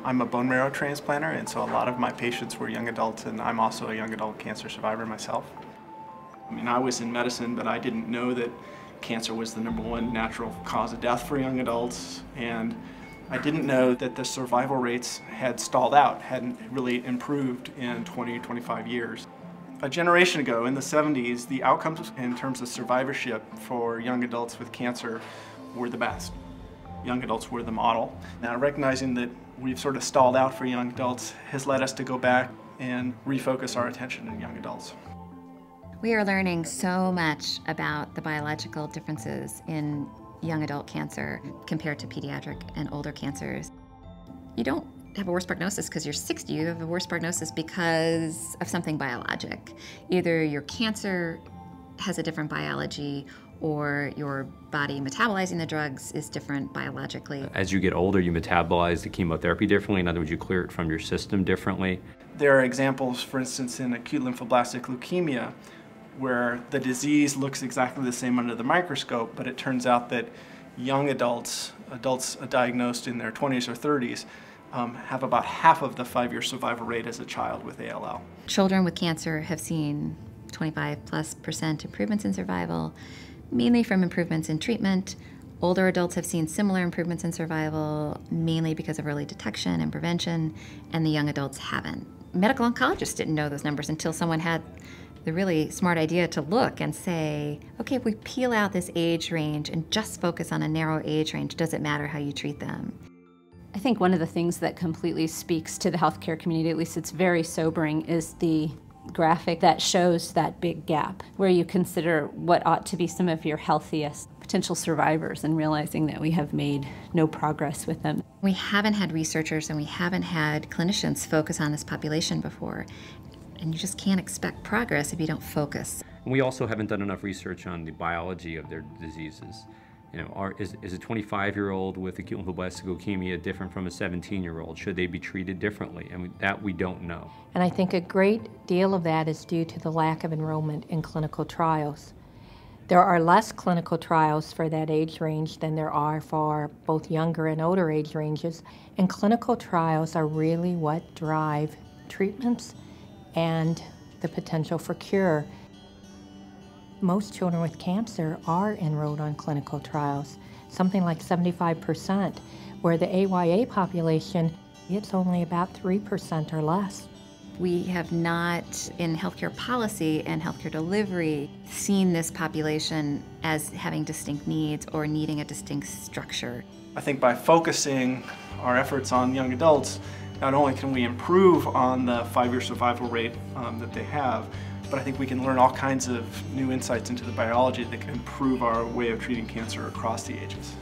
I'm a bone marrow transplanter, and so a lot of my patients were young adults, and I'm also a young adult cancer survivor myself. I mean, I was in medicine, but I didn't know that cancer was the #1 natural cause of death for young adults, and I didn't know that the survival rates had stalled out, hadn't really improved in 20, 25 years. A generation ago, in the 70s, the outcomes in terms of survivorship for young adults with cancer were the best. Young adults were the model. Now, recognizing that we've sort of stalled out for young adults has led us to go back and refocus our attention on young adults. We are learning so much about the biological differences in young adult cancer compared to pediatric and older cancers. You don't have a worse prognosis because you're 60, you have a worse prognosis because of something biologic. Either your cancer has a different biology or your body metabolizing the drugs is different biologically. As you get older, you metabolize the chemotherapy differently. In other words, you clear it from your system differently. There are examples, for instance, in acute lymphoblastic leukemia, where the disease looks exactly the same under the microscope, but it turns out that young adults diagnosed in their 20s or 30s, have about half of the 5-year survival rate as a child with ALL. Children with cancer have seen 25+% improvements in survival, mainly from improvements in treatment. Older adults have seen similar improvements in survival, mainly because of early detection and prevention, and the young adults haven't. Medical oncologists didn't know those numbers until someone had the really smart idea to look and say, okay, if we peel out this age range and just focus on a narrow age range, does it matter how you treat them? I think one of the things that completely speaks to the healthcare community, at least it's very sobering, is the graphic that shows that big gap, where you consider what ought to be some of your healthiest potential survivors and realizing that we have made no progress with them. We haven't had researchers and we haven't had clinicians focus on this population before. And you just can't expect progress if you don't focus. We also haven't done enough research on the biology of their diseases. You know, is a 25-year-old with acute lymphoblastic leukemia different from a 17-year-old? Should they be treated differently? And that we don't know. And I think a great deal of that is due to the lack of enrollment in clinical trials. There are less clinical trials for that age range than there are for both younger and older age ranges. And clinical trials are really what drive treatments and the potential for cure. Most children with cancer are enrolled on clinical trials, something like 75%, where the AYA population, it's only about 3% or less. We have not, in healthcare policy and healthcare delivery, seen this population as having distinct needs or needing a distinct structure. I think by focusing our efforts on young adults, not only can we improve on the 5-year survival rate that they have, but I think we can learn all kinds of new insights into the biology that can improve our way of treating cancer across the ages.